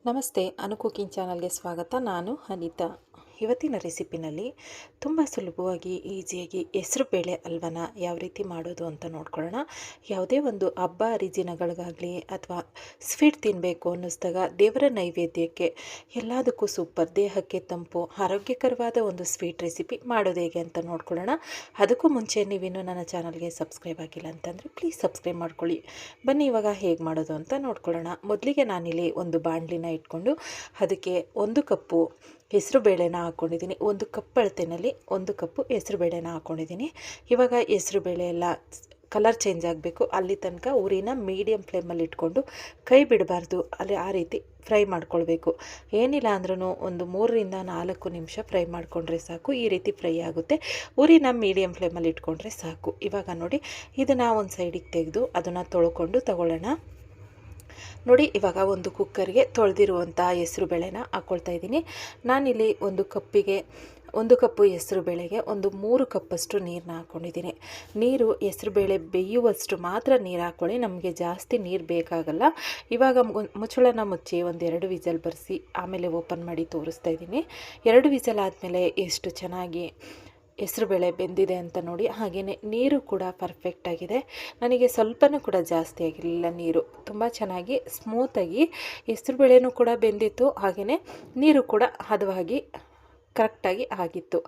ನಮಸ್ತೆ, ಅನು ಕುಕಿಂಗ್ ಚಾನಲ್ಗೆ ಸ್ವಾಗತ. ನಾನು ಅನಿತಾ. ಇವತ್ತಿನ ರೆಸಿಪಿನಲ್ಲಿ ತುಂಬ ಸುಲಭವಾಗಿ ಈಸಿಯಾಗಿ ಹೆಸರು ಬೇಳೆ ಹಲ್ವನ ಯಾವ ರೀತಿ ಮಾಡೋದು ಅಂತ ನೋಡ್ಕೊಳ್ಳೋಣ. ಯಾವುದೇ ಒಂದು ಹಬ್ಬ ಹರಿದಿನಗಳಿಗಾಗಲಿ ಅಥವಾ ಸ್ವೀಟ್ ತಿನ್ನಬೇಕು ಅನ್ನಿಸ್ದಾಗ ದೇವರ ನೈವೇದ್ಯಕ್ಕೆ ಎಲ್ಲದಕ್ಕೂ ಸೂಪರ್, ದೇಹಕ್ಕೆ ತಂಪು ಆರೋಗ್ಯಕರವಾದ ಒಂದು ಸ್ವೀಟ್ ರೆಸಿಪಿ ಮಾಡೋದು ಹೇಗೆ ಅಂತ ನೋಡ್ಕೊಳ್ಳೋಣ. ಅದಕ್ಕೂ ಮುಂಚೆ ನೀವಿನ್ನೂ ನನ್ನ ಚಾನಲ್ಗೆ ಸಬ್ಸ್ಕ್ರೈಬ್ ಆಗಿಲ್ಲ ಅಂತಂದರೆ ಪ್ಲೀಸ್ ಸಬ್ಸ್ಕ್ರೈಬ್ ಮಾಡ್ಕೊಳ್ಳಿ. ಬನ್ನಿ ಇವಾಗ ಹೇಗೆ ಮಾಡೋದು ಅಂತ ನೋಡ್ಕೊಳ್ಳೋಣ. ಮೊದಲಿಗೆ ನಾನಿಲ್ಲಿ ಒಂದು ಬಾಣಲಿನ ಇಟ್ಕೊಂಡು ಅದಕ್ಕೆ 1 ಕಪ್ಪು ಹೆಸರು ಬೇಳೆನ ಹಾಕ್ಕೊಂಡಿದ್ದೀನಿ. 1 ಕಪ್ ಅಳತೆನಲ್ಲಿ 1 ಕಪ್ಪು ಹೆಸರು ಬೇಳೆನ ಹಾಕ್ಕೊಂಡಿದ್ದೀನಿ. ಇವಾಗ ಹೆಸರು ಬೇಳೆ ಎಲ್ಲ ಕಲರ್ ಚೇಂಜ್ ಆಗಬೇಕು, ಅಲ್ಲಿ ತನಕ ಉರಿನ ಮೀಡಿಯಮ್ ಫ್ಲೇಮಲ್ಲಿ ಇಟ್ಕೊಂಡು ಕೈ ಬಿಡಬಾರ್ದು, ಅಲ್ಲಿ ಆ ರೀತಿ ಫ್ರೈ ಮಾಡ್ಕೊಳ್ಬೇಕು. ಏನಿಲ್ಲ ಅಂದ್ರೂ ಒಂದು 3ರಿಂದ 4 ನಿಮಿಷ ಫ್ರೈ ಮಾಡಿಕೊಂಡ್ರೆ ಸಾಕು. ಈ ರೀತಿ ಫ್ರೈ ಆಗುತ್ತೆ. ಉರಿನ ಮೀಡಿಯಮ್ ಫ್ಲೇಮಲ್ಲಿ ಇಟ್ಕೊಂಡ್ರೆ ಸಾಕು. ಇವಾಗ ನೋಡಿ, ಇದನ್ನು ಒಂದು ಸೈಡಿಗೆ ತೆಗೆದು ಅದನ್ನು ತೊಳ್ಕೊಂಡು ತಗೊಳ್ಳೋಣ. ನೋಡಿ, ಇವಾಗ ಒಂದು ಕುಕ್ಕರ್ಗೆ ತೊಳೆದಿರುವಂಥ ಹೆಸರು ಬೇಳೆನ ಹಾಕ್ಕೊಳ್ತಾ ಇದ್ದೀನಿ. ನಾನಿಲ್ಲಿ 1 ಕಪ್ಪು ಹೆಸರು ಬೇಳೆಗೆ ಒಂದು 3 ಕಪ್ಪಷ್ಟು ನೀರನ್ನ ಹಾಕ್ಕೊಂಡಿದ್ದೀನಿ. ನೀರು ಹೆಸರು ಬೇಳೆ ಬೇಯುವಷ್ಟು ಮಾತ್ರ ನೀರು ಹಾಕ್ಕೊಳ್ಳಿ, ನಮಗೆ ಜಾಸ್ತಿ ನೀರು ಬೇಕಾಗಲ್ಲ. ಇವಾಗ ಮುಚ್ಚಳನ ಮುಚ್ಚಿ ಒಂದು 2 ವಿಸಲ್ ಬರೆಸಿ ಆಮೇಲೆ ಓಪನ್ ಮಾಡಿ ತೋರಿಸ್ತಾ ಇದ್ದೀನಿ. 2 ವಿಸಲ್ ಆದಮೇಲೆ ಎಷ್ಟು ಚೆನ್ನಾಗಿ ಹೆಸರುಬೇಳೆ ಬೆಂದಿದೆ ಅಂತ ನೋಡಿ. ಹಾಗೆಯೇ ನೀರು ಕೂಡ ಪರ್ಫೆಕ್ಟಾಗಿದೆ. ನನಗೆ ಸ್ವಲ್ಪನೂ ಕೂಡ ಜಾಸ್ತಿ ಆಗಿರಲಿಲ್ಲ ನೀರು. ತುಂಬ ಚೆನ್ನಾಗಿ ಸ್ಮೂತಾಗಿ ಹೆಸರುಬೇಳೆನೂ ಕೂಡ ಬೆಂದಿತ್ತು, ಹಾಗೆಯೇ ನೀರು ಕೂಡ ಹದವಾಗಿ ಕರೆಕ್ಟಾಗಿ ಆಗಿತ್ತು.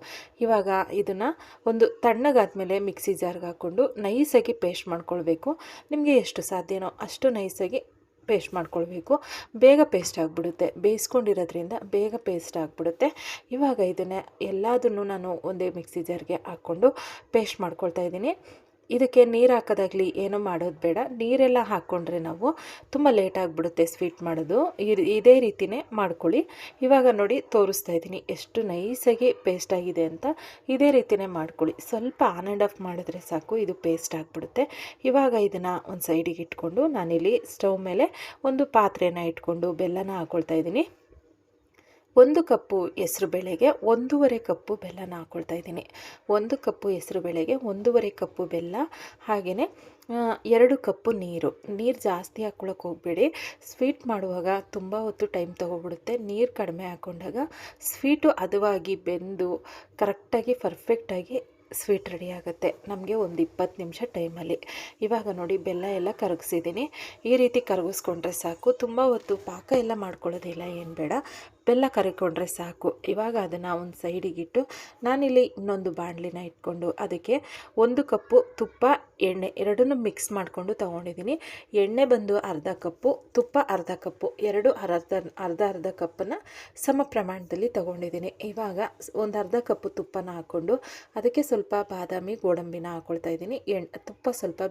ಇವಾಗ ಇದನ್ನು ಒಂದು ತಣ್ಣಗಾದ್ಮೇಲೆ ಮಿಕ್ಸಿ ಜಾರ್ಗೆ ಹಾಕ್ಕೊಂಡು ನೈಸಾಗಿ ಪೇಸ್ಟ್ ಮಾಡ್ಕೊಳ್ಬೇಕು. ನಿಮಗೆ ಎಷ್ಟು ಸಾಧ್ಯನೋ ಅಷ್ಟು ನೈಸಾಗಿ ಪೇಸ್ಟ್ ಮಾಡ್ಕೊಳ್ಬೇಕು. ಬೇಗ ಪೇಸ್ಟ್ ಆಗಿಬಿಡುತ್ತೆ, ಬೇಯಿಸ್ಕೊಂಡಿರೋದ್ರಿಂದ ಬೇಗ ಪೇಸ್ಟ್ ಆಗಿಬಿಡುತ್ತೆ. ಇವಾಗ ಇದನ್ನು ಎಲ್ಲದನ್ನು ನಾನು ಒಂದೇ ಮಿಕ್ಸಿ ಜಾರ್ಗೆ ಹಾಕ್ಕೊಂಡು ಪೇಸ್ಟ್ ಮಾಡ್ಕೊಳ್ತಾ ಇದ್ದೀನಿ. ಇದಕ್ಕೆ ನೀರು ಹಾಕೋದಾಗಲಿ ಏನೂ ಮಾಡೋದು ಬೇಡ. ನೀರೆಲ್ಲ ಹಾಕ್ಕೊಂಡ್ರೆ ನಾವು ತುಂಬ ಲೇಟ್ ಆಗಿಬಿಡುತ್ತೆ ಸ್ವೀಟ್ ಮಾಡೋದು. ಇದೇ ರೀತಿಯೇ ಮಾಡ್ಕೊಳ್ಳಿ. ಇವಾಗ ನೋಡಿ ತೋರಿಸ್ತಾ ಇದ್ದೀನಿ ಎಷ್ಟು ನೈಸಾಗಿ ಪೇಸ್ಟ್ ಆಗಿದೆ ಅಂತ. ಇದೇ ರೀತಿಯೇ ಮಾಡ್ಕೊಳ್ಳಿ. ಸ್ವಲ್ಪ ಆನ್ ಆ್ಯಂಡ್ ಆಫ್ ಮಾಡಿದ್ರೆ ಸಾಕು, ಇದು ಪೇಸ್ಟ್ ಆಗಿಬಿಡುತ್ತೆ. ಇವಾಗ ಇದನ್ನು ಒಂದು ಸೈಡಿಗೆ ಇಟ್ಕೊಂಡು ನಾನಿಲ್ಲಿ ಸ್ಟವ್ ಮೇಲೆ ಒಂದು ಪಾತ್ರೆನ ಇಟ್ಕೊಂಡು ಬೆಲ್ಲನ ಹಾಕ್ಕೊಳ್ತಾ ಇದ್ದೀನಿ. 1 ಕಪ್ಪು ಹೆಸರು ಬೇಳೆಗೆ 1.5 ಕಪ್ಪು ಬೆಲ್ಲನ ಹಾಕ್ಕೊಳ್ತಾ ಇದ್ದೀನಿ. 1 ಕಪ್ಪು ಹೆಸರು ಬೇಳೆಗೆ 1.5 ಕಪ್ಪು ಬೆಲ್ಲ, ಹಾಗೆಯೇ 2 ಕಪ್ಪು ನೀರು. ನೀರು ಜಾಸ್ತಿ ಹಾಕ್ಕೊಳಕ್ಕೆ ಹೋಗಬೇಡಿ, ಸ್ವೀಟ್ ಮಾಡುವಾಗ ತುಂಬ ಹೊತ್ತು ಟೈಮ್ ತೊಗೊಬಿಡುತ್ತೆ. ನೀರು ಕಡಿಮೆ ಹಾಕ್ಕೊಂಡಾಗ ಸ್ವೀಟು ಹದವಾಗಿ ಬೆಂದು ಕರೆಕ್ಟಾಗಿ ಪರ್ಫೆಕ್ಟಾಗಿ ಸ್ವೀಟ್ ರೆಡಿ ಆಗುತ್ತೆ ನಮಗೆ ಒಂದು 20 ನಿಮಿಷ ಟೈಮಲ್ಲಿ. ಇವಾಗ ನೋಡಿ ಬೆಲ್ಲ ಎಲ್ಲ ಕರಗಿಸಿದ್ದೀನಿ. ಈ ರೀತಿ ಕರಗಿಸ್ಕೊಂಡ್ರೆ ಸಾಕು. ತುಂಬ ಹೊತ್ತು ಪಾಕ ಎಲ್ಲ ಮಾಡ್ಕೊಳ್ಳೋದಿಲ್ಲ, ಏನು ಬೇಡ, ಬೆಲ್ಲ ಕರಗಿಕೊಂಡ್ರೆ ಸಾಕು. ಇವಾಗ ಅದನ್ನು ಒಂದು ಸೈಡಿಗಿಟ್ಟು ನಾನಿಲ್ಲಿ ಇನ್ನೊಂದು ಬಾಣಲಿನ ಇಟ್ಕೊಂಡು ಅದಕ್ಕೆ 1 ಕಪ್ಪು ತುಪ್ಪ, ಎಣ್ಣೆ ಎರಡನ್ನೂ ಮಿಕ್ಸ್ ಮಾಡಿಕೊಂಡು ತೊಗೊಂಡಿದ್ದೀನಿ. ಎಣ್ಣೆ ಬಂದು ಅರ್ಧ ಕಪ್ಪು, ತುಪ್ಪ ಅರ್ಧ ಕಪ್ಪು, ಎರಡು ಅರ್ಧ ಕಪ್ಪನ್ನು ಸಮ ಪ್ರಮಾಣದಲ್ಲಿ ತೊಗೊಂಡಿದ್ದೀನಿ. ಇವಾಗ ಒಂದು ಅರ್ಧ ಕಪ್ಪು ತುಪ್ಪನ ಹಾಕ್ಕೊಂಡು ಅದಕ್ಕೆ ಸ್ವಲ್ಪ ಬಾದಾಮಿ ಗೋಡಂಬಿನ ಹಾಕ್ಕೊಳ್ತಾ ಇದ್ದೀನಿ. ತುಪ್ಪ ಸ್ವಲ್ಪ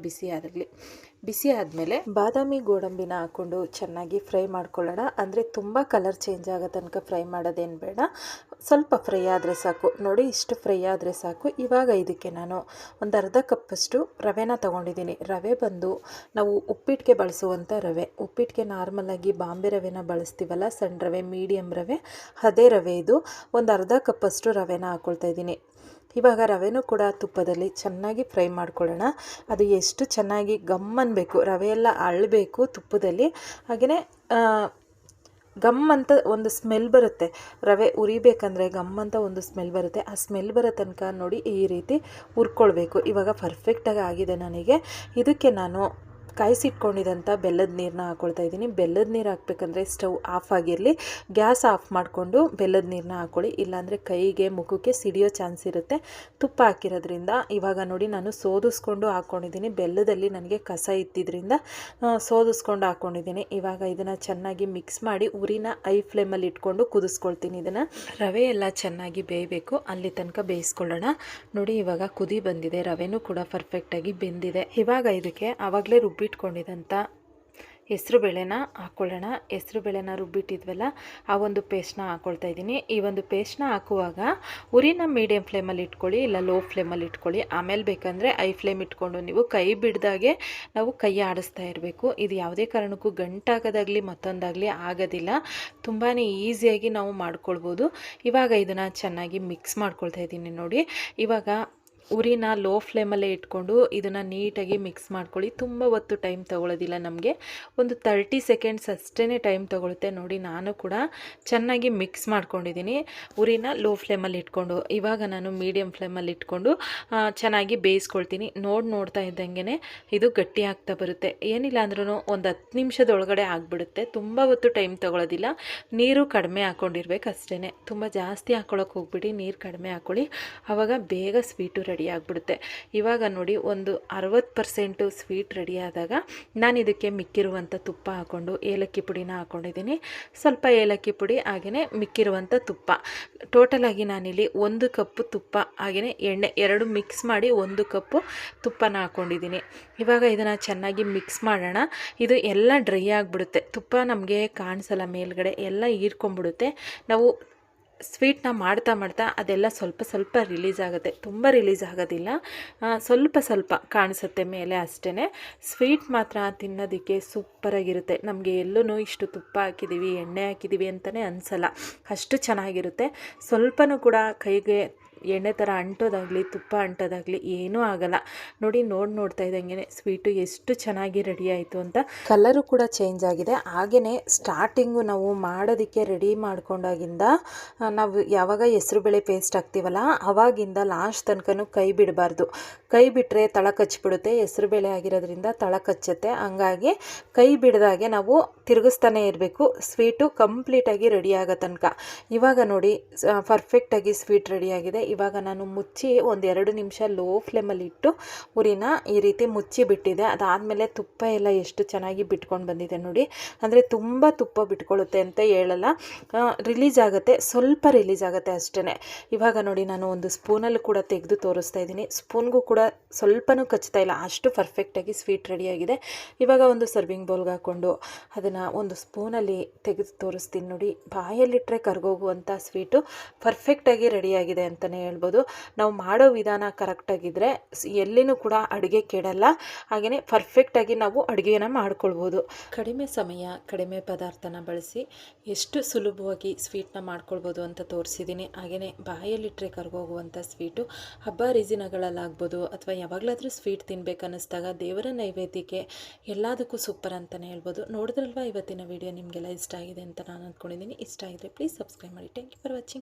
ಬಿಸಿ ಆದಮೇಲೆ ಬಾದಾಮಿ ಗೋಡಂಬಿನ ಹಾಕ್ಕೊಂಡು ಚೆನ್ನಾಗಿ ಫ್ರೈ ಮಾಡ್ಕೊಳ್ಳೋಣ. ಅಂದರೆ ತುಂಬ ಕಲರ್ ಚೇಂಜ್ ಆಗೋ ತನಕ ಫ್ರೈ ಮಾಡೋದೇನು ಬೇಡ, ಸ್ವಲ್ಪ ಫ್ರೈ ಆದರೆ ಸಾಕು. ನೋಡಿ, ಇಷ್ಟು ಫ್ರೈ ಆದರೆ ಸಾಕು. ಇವಾಗ ಇದಕ್ಕೆ ನಾನು ಒಂದು ಅರ್ಧ ಕಪ್ಪಷ್ಟು ರವೆನ ತೊಗೊಂಡಿದ್ದೀನಿ. ರವೆ ಬಂದು ನಾವು ಉಪ್ಪಿಟ್ಟಿಗೆ ಬಳಸುವಂಥ ರವೆ. ಉಪ್ಪಿಟ್ಟಿಗೆ ನಾರ್ಮಲಾಗಿ ಬಾಂಬೆ ರವೆನ ಬಳಸ್ತೀವಲ್ಲ, ಸಣ್ಣ ರವೆ, ಮೀಡಿಯಮ್ ರವೆ, ಅದೇ ರವೆ ಇದು. ಒಂದು ಅರ್ಧ ಕಪ್ಪಷ್ಟು ರವೆನ ಹಾಕ್ಕೊಳ್ತಾ ಇದ್ದೀನಿ. ಇವಾಗ ರವೆನೂ ಕೂಡ ತುಪ್ಪದಲ್ಲಿ ಚೆನ್ನಾಗಿ ಫ್ರೈ ಮಾಡ್ಕೊಳ್ಳೋಣ. ಅದು ಎಷ್ಟು ಚೆನ್ನಾಗಿ ಗಮ್ ಅನ್ನಬೇಕು, ರವೆ ಎಲ್ಲ ಅಳ್ಳಬೇಕು ತುಪ್ಪದಲ್ಲಿ. ಹಾಗೆಯೇ ಗಮ್ ಅಂತ ಒಂದು ಸ್ಮೆಲ್ ಬರುತ್ತೆ. ರವೆ ಉರಿಬೇಕಂದ್ರೆ ಗಮ್ ಅಂತ ಒಂದು ಸ್ಮೆಲ್ ಬರುತ್ತೆ. ಆ ಸ್ಮೆಲ್ ಬರೋ ತನಕ ನೋಡಿ ಈ ರೀತಿ ಹುರ್ಕೊಳ್ಬೇಕು. ಇವಾಗ ಪರ್ಫೆಕ್ಟಾಗಿ ಆಗಿದೆ ನನಗೆ. ಇದಕ್ಕೆ ನಾನು ಕಾಯಿಸಿಟ್ಕೊಂಡಿದ್ದಂಥ ಬೆಲ್ಲದ ನೀರನ್ನ ಹಾಕ್ಕೊಳ್ತಾ ಇದ್ದೀನಿ. ಬೆಲ್ಲದ ನೀರು ಹಾಕ್ಬೇಕಂದ್ರೆ ಸ್ಟವ್ ಆಫ್ ಆಗಿರಲಿ, ಗ್ಯಾಸ್ ಆಫ್ ಮಾಡಿಕೊಂಡು ಬೆಲ್ಲದ ನೀರನ್ನ ಹಾಕ್ಕೊಳ್ಳಿ, ಇಲ್ಲಾಂದರೆ ಕೈಗೆ ಮುಖಕ್ಕೆ ಸಿಡಿಯೋ ಚಾನ್ಸ್ ಇರುತ್ತೆ ತುಪ್ಪ ಹಾಕಿರೋದ್ರಿಂದ. ಇವಾಗ ನೋಡಿ, ನಾನು ಸೋದಿಸ್ಕೊಂಡು ಹಾಕ್ಕೊಂಡಿದ್ದೀನಿ. ಬೆಲ್ಲದಲ್ಲಿ ನನಗೆ ಕಸ ಇದ್ದಿದ್ದರಿಂದ ಸೋದಿಸ್ಕೊಂಡು ಹಾಕ್ಕೊಂಡಿದ್ದೀನಿ. ಇವಾಗ ಇದನ್ನು ಚೆನ್ನಾಗಿ ಮಿಕ್ಸ್ ಮಾಡಿ ಉರಿನ ಹೈ ಫ್ಲೇಮಲ್ಲಿ ಇಟ್ಕೊಂಡು ಕುದಿಸ್ಕೊಳ್ತೀನಿ. ಇದನ್ನು ರವೆ ಎಲ್ಲ ಚೆನ್ನಾಗಿ ಬೇಯಬೇಕು, ಅಲ್ಲಿ ತನಕ ಬೇಯಿಸ್ಕೊಳ್ಳೋಣ. ನೋಡಿ, ಇವಾಗ ಕುದಿ ಬಂದಿದೆ, ರವೆನೂ ಕೂಡ ಪರ್ಫೆಕ್ಟಾಗಿ ಬೆಂದಿದೆ. ಇವಾಗ ಇದಕ್ಕೆ ಆವಾಗಲೇ ರುಬ್ಬಿಟ್ಕೊಂಡಿದ್ದಂಥ ಹೆಸರು ಬೇಳೆನ ಹಾಕ್ಕೊಳ್ಳೋಣ. ಹೆಸರು ಬೇಳೆನ ರುಬ್ಬಿಟ್ಟಿದ್ವಲ್ಲ, ಆ ಒಂದು ಪೇಸ್ಟ್ನ ಹಾಕ್ಕೊಳ್ತಾ ಇದ್ದೀನಿ. ಈ ಒಂದು ಪೇಸ್ಟ್ನ ಹಾಕುವಾಗ ಉರಿನ ಮೀಡಿಯಮ್ ಫ್ಲೇಮಲ್ಲಿ ಇಟ್ಕೊಳ್ಳಿ, ಇಲ್ಲ ಲೋ ಫ್ಲೇಮಲ್ಲಿ ಇಟ್ಕೊಳ್ಳಿ. ಆಮೇಲೆ ಬೇಕಂದರೆ ಹೈ ಫ್ಲೇಮ್ ಇಟ್ಕೊಂಡು ನೀವು ಕೈ ಬಿಡ್ದಾಗೆ ನಾವು ಕೈ ಆಡಿಸ್ತಾ ಇರಬೇಕು. ಇದು ಯಾವುದೇ ಕಾರಣಕ್ಕೂ ಗಂಟಾಗೋದಾಗಲಿ ಮತ್ತೊಂದಾಗಲಿ ಆಗೋದಿಲ್ಲ. ತುಂಬಾ ಈಸಿಯಾಗಿ ನಾವು ಮಾಡ್ಕೊಳ್ಬೋದು. ಇವಾಗ ಇದನ್ನು ಚೆನ್ನಾಗಿ ಮಿಕ್ಸ್ ಮಾಡ್ಕೊಳ್ತಾ ಇದ್ದೀನಿ. ನೋಡಿ, ಇವಾಗ ಉರಿನ ಲೋ ಫ್ಲೇಮಲ್ಲೇ ಇಟ್ಕೊಂಡು ಇದನ್ನು ನೀಟಾಗಿ ಮಿಕ್ಸ್ ಮಾಡ್ಕೊಳ್ಳಿ. ತುಂಬ ಹೊತ್ತು ಟೈಮ್ ತೊಗೊಳ್ಳೋದಿಲ್ಲ, ನಮಗೆ ಒಂದು 30 ಸೆಕೆಂಡ್ಸ್ ಅಷ್ಟೇ ಟೈಮ್ ತೊಗೊಳುತ್ತೆ. ನೋಡಿ, ನಾನು ಕೂಡ ಚೆನ್ನಾಗಿ ಮಿಕ್ಸ್ ಮಾಡ್ಕೊಂಡಿದ್ದೀನಿ ಉರಿನ ಲೋ ಫ್ಲೇಮಲ್ಲಿ ಇಟ್ಕೊಂಡು. ಇವಾಗ ನಾನು ಮೀಡಿಯಮ್ ಫ್ಲೇಮಲ್ಲಿ ಇಟ್ಕೊಂಡು ಚೆನ್ನಾಗಿ ಬೇಯಿಸ್ಕೊಳ್ತೀನಿ. ನೋಡ್ತಾ ಇದ್ದಂಗೆ ಇದು ಗಟ್ಟಿ ಆಗ್ತಾ ಬರುತ್ತೆ. ಏನಿಲ್ಲ ಅಂದ್ರೂ ಒಂದು 10 ನಿಮಿಷದೊಳಗಡೆ ಆಗಿಬಿಡುತ್ತೆ. ತುಂಬ ಹೊತ್ತು ಟೈಮ್ ತೊಗೊಳ್ಳೋದಿಲ್ಲ. ನೀರು ಕಡಿಮೆ ಹಾಕ್ಕೊಂಡಿರ್ಬೇಕು ಅಷ್ಟೇ, ತುಂಬ ಜಾಸ್ತಿ ಹಾಕ್ಕೊಳ್ಳೋಕೆ ಹೋಗ್ಬಿಡಿ, ನೀರು ಕಡಿಮೆ ಹಾಕ್ಕೊಳ್ಳಿ, ಆವಾಗ ಬೇಗ ಸ್ವೀಟು ರೆಡಿ ಆಗಿಬಿಡುತ್ತೆ. ಇವಾಗ ನೋಡಿ, ಒಂದು 60% ಸ್ವೀಟ್ ರೆಡಿ ಆದಾಗ ನಾನು ಇದಕ್ಕೆ ಮಿಕ್ಕಿರುವಂಥ ತುಪ್ಪ ಹಾಕ್ಕೊಂಡು ಏಲಕ್ಕಿ ಪುಡಿನ ಹಾಕ್ಕೊಂಡಿದ್ದೀನಿ. ಸ್ವಲ್ಪ ಏಲಕ್ಕಿ ಪುಡಿ ಹಾಗೆಯೇ ಮಿಕ್ಕಿರುವಂಥ ತುಪ್ಪ, ಟೋಟಲಾಗಿ ನಾನಿಲ್ಲಿ 1 ಕಪ್ಪು ತುಪ್ಪ ಹಾಗೆಯೇ ಎಣ್ಣೆ ಎರಡು ಮಿಕ್ಸ್ ಮಾಡಿ 1 ಕಪ್ಪು ತುಪ್ಪನ ಹಾಕ್ಕೊಂಡಿದ್ದೀನಿ. ಇವಾಗ ಇದನ್ನು ಚೆನ್ನಾಗಿ ಮಿಕ್ಸ್ ಮಾಡೋಣ. ಇದು ಎಲ್ಲ ಡ್ರೈ ಆಗಿಬಿಡುತ್ತೆ, ತುಪ್ಪ ನಮಗೆ ಕಾಣಿಸಲ್ಲ, ಮೇಲ್ಗಡೆ ಎಲ್ಲ ಹೀರ್ಕೊಂಡ್ಬಿಡುತ್ತೆ. ನಾವು ಸ್ವೀಟ್ನ ಮಾಡ್ತಾ ಅದೆಲ್ಲ ಸ್ವಲ್ಪ ರಿಲೀಸ್ ಆಗುತ್ತೆ, ತುಂಬ ರಿಲೀಸ್ ಆಗೋದಿಲ್ಲ, ಸ್ವಲ್ಪ ಕಾಣಿಸುತ್ತೆ ಮೇಲೆ ಅಷ್ಟೇ. ಸ್ವೀಟ್ ಮಾತ್ರ ತಿನ್ನೋದಕ್ಕೆ ಸೂಪರಾಗಿರುತ್ತೆ. ನಮಗೆ ಎಲ್ಲೂ ಇಷ್ಟು ತುಪ್ಪ ಹಾಕಿದ್ದೀವಿ, ಎಣ್ಣೆ ಹಾಕಿದ್ದೀವಿ ಅಂತಲೇ ಅನಿಸಲ್ಲ, ಅಷ್ಟು ಚೆನ್ನಾಗಿರುತ್ತೆ. ಸ್ವಲ್ಪನೂ ಕೂಡ ಕೈಗೆ ಎಣ್ಣೆ ಥರ ಅಂಟೋದಾಗಲಿ ತುಪ್ಪ ಅಂಟೋದಾಗಲಿ ಏನೂ ಆಗಲ್ಲ. ನೋಡಿ, ನೋಡ್ತಾ ಇದ್ದಂಗೆ ಸ್ವೀಟು ಎಷ್ಟು ಚೆನ್ನಾಗಿ ರೆಡಿ ಆಯಿತು ಅಂತ. ಕಲರು ಕೂಡ ಚೇಂಜ್ ಆಗಿದೆ. ಹಾಗೆಯೇ ಸ್ಟಾರ್ಟಿಂಗು ನಾವು ಮಾಡೋದಕ್ಕೆ ರೆಡಿ ಮಾಡ್ಕೊಂಡಾಗಿಂದ ನಾವು ಯಾವಾಗ ಹೆಸ್ರುಬೇಳೆ ಪೇಸ್ಟ್ ಹಾಕ್ತೀವಲ್ಲ ಅವಾಗಿಂದ ಲಾಸ್ಟ್ ತನಕನೂ ಕೈ ಬಿಡಬಾರ್ದು. ಕೈ ಬಿಟ್ಟರೆ ತಳ ಕಚ್ಚಿಬಿಡುತ್ತೆ, ಹೆಸ್ರುಬೇಳೆ ಆಗಿರೋದ್ರಿಂದ ತಳ ಕಚ್ಚುತ್ತೆ. ಹಂಗಾಗಿ ಕೈ ಬಿಡದಾಗೆ ನಾವು ತಿರುಗಿಸ್ತಾನೆ ಇರಬೇಕು, ಸ್ವೀಟು ಕಂಪ್ಲೀಟಾಗಿ ರೆಡಿ ಆಗೋ ತನಕ. ಇವಾಗ ನೋಡಿ, ಪರ್ಫೆಕ್ಟಾಗಿ ಸ್ವೀಟ್ ರೆಡಿಯಾಗಿದೆ. ಇವಾಗ ನಾನು ಮುಚ್ಚಿ ಒಂದು 2 ನಿಮಿಷ ಲೋ ಫ್ಲೇಮಲ್ಲಿ ಇಟ್ಟು ಉರಿನ ಈ ರೀತಿ ಮುಚ್ಚಿ ಬಿಟ್ಟಿದ್ದೆ. ಅದಾದಮೇಲೆ ತುಪ್ಪ ಎಲ್ಲ ಎಷ್ಟು ಚೆನ್ನಾಗಿ ಬಿಟ್ಕೊಂಡು ಬಂದಿದೆ ನೋಡಿ. ಅಂದರೆ ತುಂಬ ತುಪ್ಪ ಬಿಟ್ಕೊಳ್ಳುತ್ತೆ ಅಂತ ಹೇಳಲ್ಲ, ರಿಲೀಸ್ ಆಗುತ್ತೆ, ಸ್ವಲ್ಪ ರಿಲೀಸ್ ಆಗುತ್ತೆ ಅಷ್ಟೇ. ಇವಾಗ ನೋಡಿ, ನಾನು ಒಂದು ಸ್ಪೂನಲ್ಲಿ ಕೂಡ ತೆಗೆದು ತೋರಿಸ್ತಾ ಇದ್ದೀನಿ. ಸ್ಪೂನ್ಗೂ ಕೂಡ ಸ್ವಲ್ಪನೂ ಕಚ್ತಾ ಇಲ್ಲ, ಅಷ್ಟು ಪರ್ಫೆಕ್ಟಾಗಿ ಸ್ವೀಟ್ ರೆಡಿಯಾಗಿದೆ. ಇವಾಗ ಒಂದು ಸರ್ವಿಂಗ್ ಬೌಲ್ಗೆ ಹಾಕ್ಕೊಂಡು ಅದನ್ನು ಒಂದು ಸ್ಪೂನಲ್ಲಿ ತೆಗೆದು ತೋರಿಸ್ತೀನಿ ನೋಡಿ. ಬಾಯಲ್ಲಿಟ್ಟರೆ ಕರ್ಗೋಗುವಂಥ ಸ್ವೀಟು ಪರ್ಫೆಕ್ಟಾಗಿ ರೆಡಿಯಾಗಿದೆ ಅಂತಲೇ ಹೇಳ್ಬೋದು. ನಾವು ಮಾಡೋ ವಿಧಾನ ಕರೆಕ್ಟಾಗಿದ್ದರೆ ಎಲ್ಲಿನೂ ಕೂಡ ಅಡುಗೆ ಕೆಡಲ್ಲ, ಹಾಗೆಯೇ ಪರ್ಫೆಕ್ಟಾಗಿ ನಾವು ಅಡುಗೆನ ಮಾಡ್ಕೊಳ್ಬೋದು. ಕಡಿಮೆ ಸಮಯ, ಕಡಿಮೆ ಪದಾರ್ಥನ ಬಳಸಿ ಎಷ್ಟು ಸುಲಭವಾಗಿ ಸ್ವೀಟ್ನ ಮಾಡ್ಕೊಳ್ಬೋದು ಅಂತ ತೋರಿಸಿದ್ದೀನಿ. ಹಾಗೆಯೇ ಬಾಯಲ್ಲಿಟ್ಟರೆ ಕರ್ಗೋಗುವಂಥ ಸ್ವೀಟು ಹಬ್ಬ ಹರಿದಿನಗಳಲ್ಲಾಗ್ಬೋದು ಅಥವಾ ಯಾವಾಗಲಾದರೂ ಸ್ವೀಟ್ ತಿನ್ಬೇಕನ್ನಿಸ್ದಾಗ ದೇವರ ನೈವೇದ್ಯಕ್ಕೆ ಎಲ್ಲದಕ್ಕೂ ಸೂಪರ್ ಅಂತಲೇ ಹೇಳ್ಬೋದು. ನೋಡಿದ್ರಲ್ವ ಇವತ್ತಿನ ವಿಡಿಯೋ ನಿಮಗೆಲ್ಲ ಇಷ್ಟ ಆಗಿದೆ ಅಂತ ನಾನು ಅಂದ್ಕೊಂಡಿದ್ದೀನಿ. ಇಷ್ಟ ಆಗಿದ್ರೆ ಪ್ಲೀಸ್ ಸಬ್ಸ್ಕ್ರೈಬ್ ಮಾಡಿ. Thank you for watching.